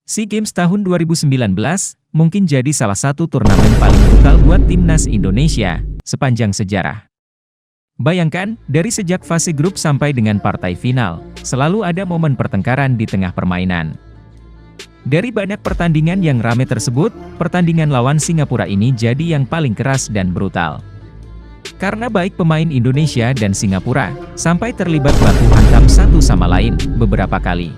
SEA Games tahun 2019 mungkin jadi salah satu turnamen paling brutal buat timnas Indonesia sepanjang sejarah. Bayangkan, dari sejak fase grup sampai dengan partai final, selalu ada momen pertengkaran di tengah permainan. Dari banyak pertandingan yang ramai tersebut, pertandingan lawan Singapura ini jadi yang paling keras dan brutal. Karena baik pemain Indonesia dan Singapura, sampai terlibat baku hantam satu sama lain beberapa kali.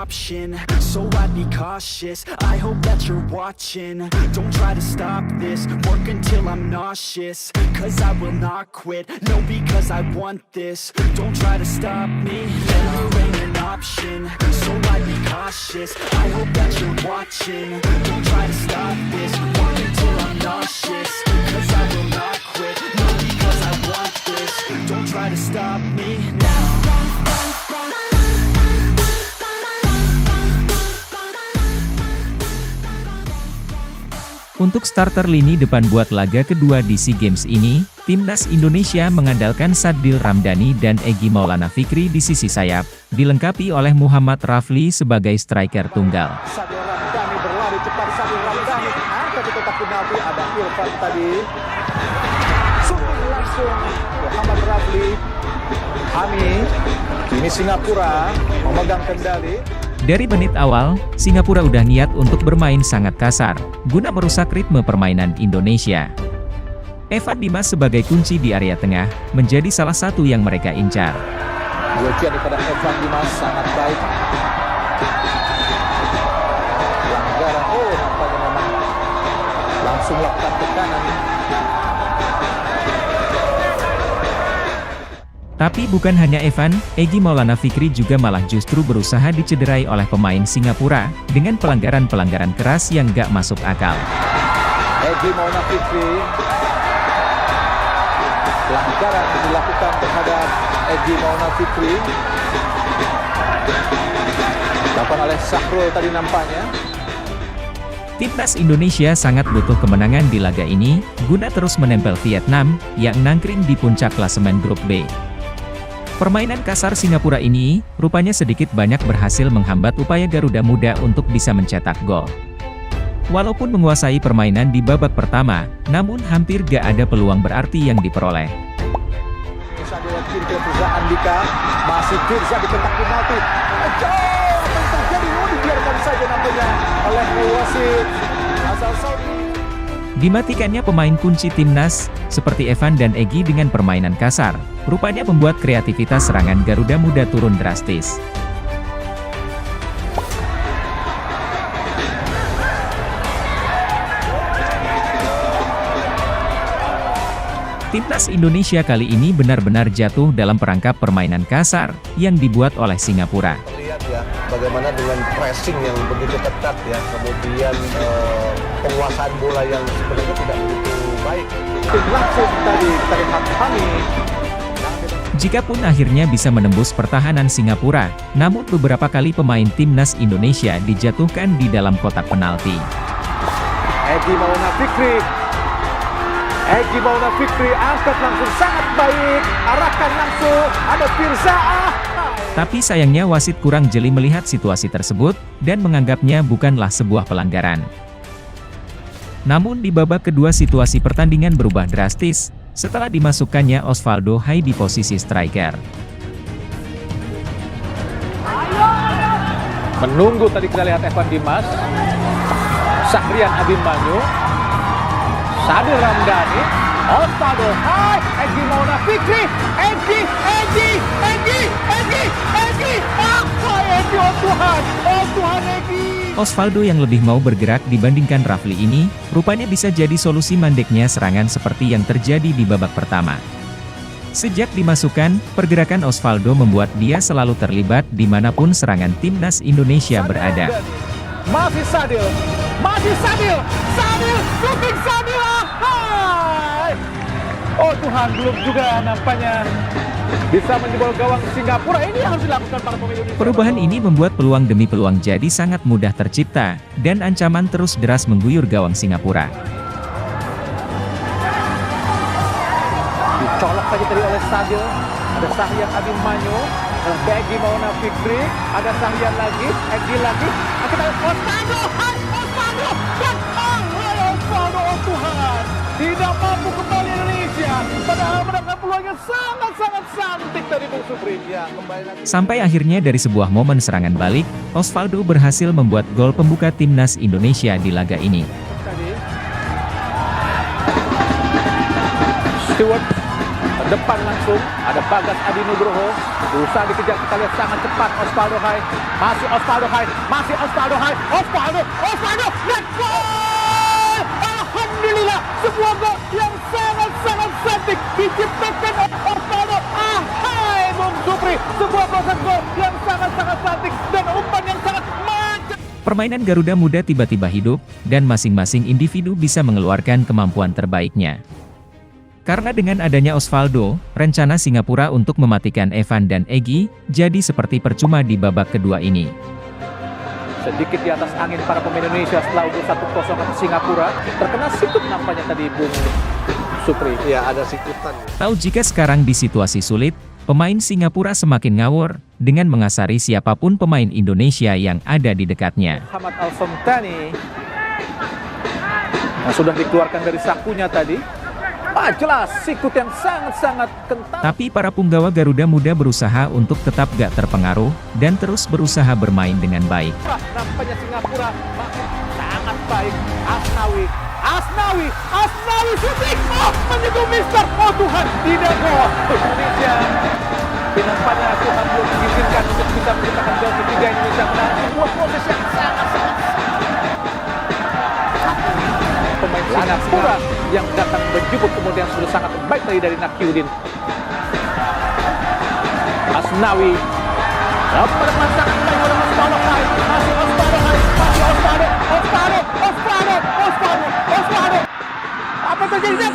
Option, so I'd be cautious. I hope that you're watching. Don't try to stop this, work until I'm nauseous. Cause I will not quit, no, because I want this. Don't try to stop me, failure ain't an option. So I'd be cautious, I hope that you're watching. Don't try to stop this, work until I'm nauseous. Cause I will not quit, no, because I want this. Don't try to stop me now. Untuk starter lini depan buat laga kedua di SEA Games ini, timnas Indonesia mengandalkan Sadil Ramdhani dan Egy Maulana Fikri di sisi sayap, dilengkapi oleh Muhammad Rafli sebagai striker tunggal. Sadil Ramdhani berlari cepat, Sadil Ramdhani angkat di kotak penalti, ada Irfan tadi. Sungguh langsung Muhammad Rafli. Hami, kini Singapura memegang kendali. Dari menit awal, Singapura udah niat untuk bermain sangat kasar, guna merusak ritme permainan Indonesia. Evan Dimas sebagai kunci di area tengah, menjadi salah satu yang mereka incar. Ujian daripada Evan Dimas sangat baik. Pelanggaran, nampaknya memang langsung lakukan tekanan. Tapi bukan hanya Evan, Egy Maulana Fikri juga malah justru berusaha dicederai oleh pemain Singapura, dengan pelanggaran-pelanggaran keras yang gak masuk akal. Egy Maulana Fikri, pelanggaran dilakukan terhadap Egy Maulana Fikri. Dilakukan oleh Syahrul tadi nampaknya. Timnas Indonesia sangat butuh kemenangan di laga ini, guna terus menempel Vietnam, yang nangkring di puncak klasemen grup B. Permainan kasar Singapura ini, rupanya sedikit banyak berhasil menghambat upaya Garuda Muda untuk bisa mencetak gol. Walaupun menguasai permainan di babak pertama, namun hampir gak ada peluang berarti yang diperoleh. Sadil kiri Firza Andika, masih Firza di kotak penalti. Apa yang terjadi? Dibiarkan saja nampaknya oleh wasit asal Saudi. Dimatikannya pemain kunci timnas, seperti Evan dan Egy dengan permainan kasar, rupanya membuat kreativitas serangan Garuda Muda turun drastis. Timnas Indonesia kali ini benar-benar jatuh dalam perangkap permainan kasar, yang dibuat oleh Singapura. Lihat ya, bagaimana dengan pressing yang begitu ketat ya, kemudian penguasaan bola yang sebenarnya tidak begitu baik. Langsung tadi terlihat Hami. Jikapun akhirnya bisa menembus pertahanan Singapura, namun beberapa kali pemain timnas Indonesia dijatuhkan di dalam kotak penalti. Egy Maulana Fikri. Egy Maulana Fikri angkat langsung sangat baik. Arahkan langsung, ada Firza. Tapi sayangnya wasit kurang jeli melihat situasi tersebut, dan menganggapnya bukanlah sebuah pelanggaran. Namun di babak kedua situasi pertandingan berubah drastis, setelah dimasukkannya Osvaldo Hai di posisi striker. Menunggu tadi kita lihat Evan Dimas, Syahrian Abimanyu, Sadil Ramdhani, Osvaldo Hai, Egy Maulana Fikri, Egy, oh Tuhan, Egy. Osvaldo yang lebih mau bergerak dibandingkan Rafli ini, rupanya bisa jadi solusi mandeknya serangan seperti yang terjadi di babak pertama. Sejak dimasukkan, pergerakan Osvaldo membuat dia selalu terlibat dimanapun serangan timnas Indonesia berada. Masih Sadil, shooting Sadil, hai! Oh Tuhan, belum juga nampaknya bisa menjebol gawang Singapura. Ini yang harus dilakukan para pemain Indonesia. Perubahan ini membuat peluang demi peluang jadi sangat mudah tercipta, dan ancaman terus deras mengguyur gawang Singapura. Dicolok tadi oleh Sadil, ada Syahrian Abimanyu, Egy Maulana Fikri, ada Sahrian lagi, Egy lagi. Kita Osvaldo, Osvaldo, dan Osvaldo, oh Tuhan, tidak mampu kembali Indonesia. Padahal mendapat peluang yang sangat-sangat cantik dari Bung Supri. Ya, kembali lagi. Sampai akhirnya dari sebuah momen serangan balik, Osvaldo berhasil membuat gol pembuka timnas Indonesia di laga ini. Tadi Stewart depan langsung, ada Bagas Adi Nugroho, berusaha dikejar, kita lihat sangat cepat Osvaldo Hai, masih Osvaldo Hai, masih Osvaldo Hai, Osvaldo, dan gol! Alhamdulillah, sebuah gol yang sangat-sangat cantik diciptakan Osvaldo Hai, Bung Supri, sebuah proses gol yang sangat-sangat cantik dan umpan yang sangat mantap. Permainan Garuda Muda tiba-tiba hidup, dan masing-masing individu bisa mengeluarkan kemampuan terbaiknya. Karena dengan adanya Osvaldo, rencana Singapura untuk mematikan Evan dan Egy jadi seperti percuma di babak kedua ini. Sedikit di atas angin para pemain Indonesia setelah unggul 1-0 atas Singapura. Terkena sikut nampaknya tadi Bung Supri. Ya, ada sikutan. Tahu jika sekarang di situasi sulit, pemain Singapura semakin ngawur dengan mengasari siapapun pemain Indonesia yang ada di dekatnya. Muhammad Al-Somtani yang sudah dikeluarkan dari sakunya tadi. Jelas sikut yang sangat-sangat kental. Tapi para punggawa Garuda Muda berusaha untuk tetap gak terpengaruh dan terus berusaha bermain dengan baik. Nampaknya Singapura masih sangat baik. Asnawi shooting, menyentuh Mister. Oh Tuhan, tidak gol. Indonesia. Nampaknya Tuhan belum mengizinkan untuk bisa menciptakan gol ketiga. Indonesia menang. Sebuah proses yang sangat-sangat pemain Singapura yang datang menjemput kemudian sudah sangat baik tadi dari Nakiuddin. Asnawi pada pasangan baik oleh Osvaldo Hai, masih Osvaldo Hai, masih Osvaldo. Apa terjadi?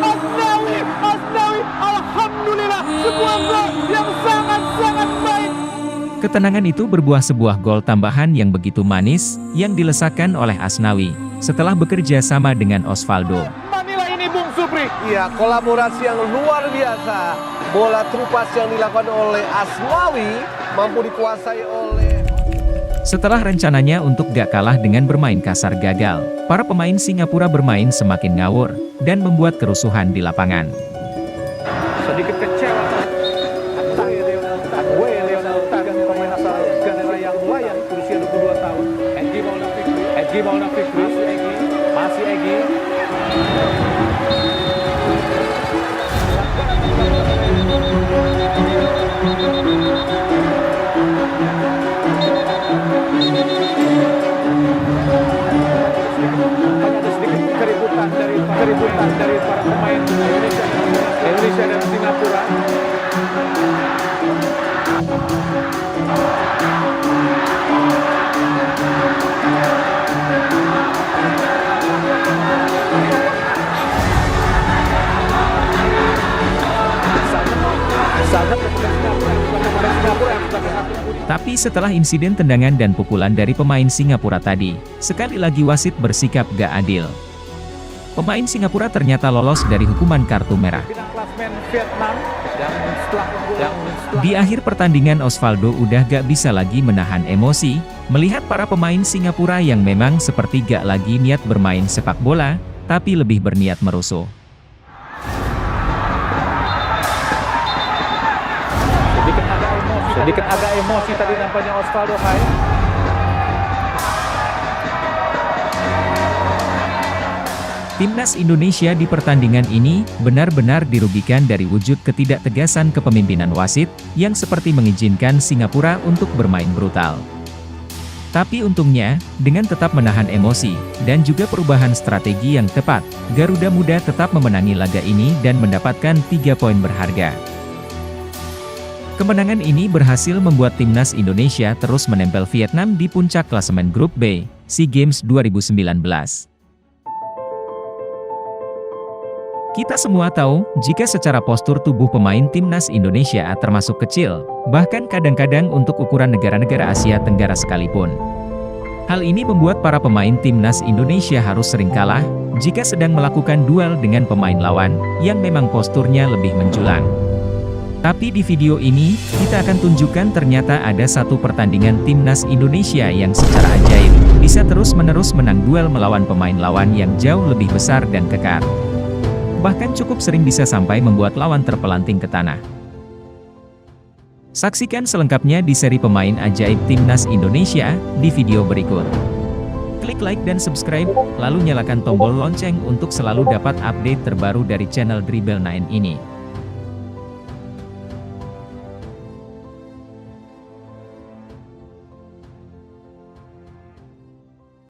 Asnawi, alhamdulillah, sebuah gol yang sangat-sangat baik. Ketenangan itu berbuah sebuah gol tambahan yang begitu manis, yang dilesakkan oleh Asnawi, setelah bekerja sama dengan Osvaldo. Manila ini Bung Supri. Ya, kolaborasi yang luar biasa. Bola terupas yang dilakukan oleh Asnawi mampu dikuasai oleh... Setelah rencananya untuk gak kalah dengan bermain kasar gagal, para pemain Singapura bermain semakin ngawur, dan membuat kerusuhan di lapangan. Sedikit kecewa Egy Maulana Fikri, masih Egy. Ada sedikit keributan dari para pemain Indonesia dan Singapura. Tapi setelah insiden tendangan dan pukulan dari pemain Singapura tadi, sekali lagi wasit bersikap gak adil. Pemain Singapura ternyata lolos dari hukuman kartu merah. Di akhir pertandingan Osvaldo udah gak bisa lagi menahan emosi, melihat para pemain Singapura yang memang seperti gak lagi niat bermain sepak bola, tapi lebih berniat merusuh. Sedikit agak emosi tadi nampaknya Osvaldo Hai. Timnas Indonesia di pertandingan ini benar-benar dirugikan dari wujud ketidaktegasan kepemimpinan wasit yang seperti mengizinkan Singapura untuk bermain brutal. Tapi untungnya, dengan tetap menahan emosi dan juga perubahan strategi yang tepat, Garuda Muda tetap memenangi laga ini dan mendapatkan 3 poin berharga. Kemenangan ini berhasil membuat timnas Indonesia terus menempel Vietnam di puncak klasemen Grup B, SEA Games 2019. Kita semua tahu, jika secara postur tubuh pemain timnas Indonesia termasuk kecil, bahkan kadang-kadang untuk ukuran negara-negara Asia Tenggara sekalipun. Hal ini membuat para pemain timnas Indonesia harus sering kalah, jika sedang melakukan duel dengan pemain lawan, yang memang posturnya lebih menjulang. Tapi di video ini, kita akan tunjukkan ternyata ada satu pertandingan timnas Indonesia yang secara ajaib, bisa terus-menerus menang duel melawan pemain lawan yang jauh lebih besar dan kekar. Bahkan cukup sering bisa sampai membuat lawan terpelanting ke tanah. Saksikan selengkapnya di seri pemain ajaib timnas Indonesia, di video berikut. Klik like dan subscribe, lalu nyalakan tombol lonceng untuk selalu dapat update terbaru dari channel Dribble 9 ini.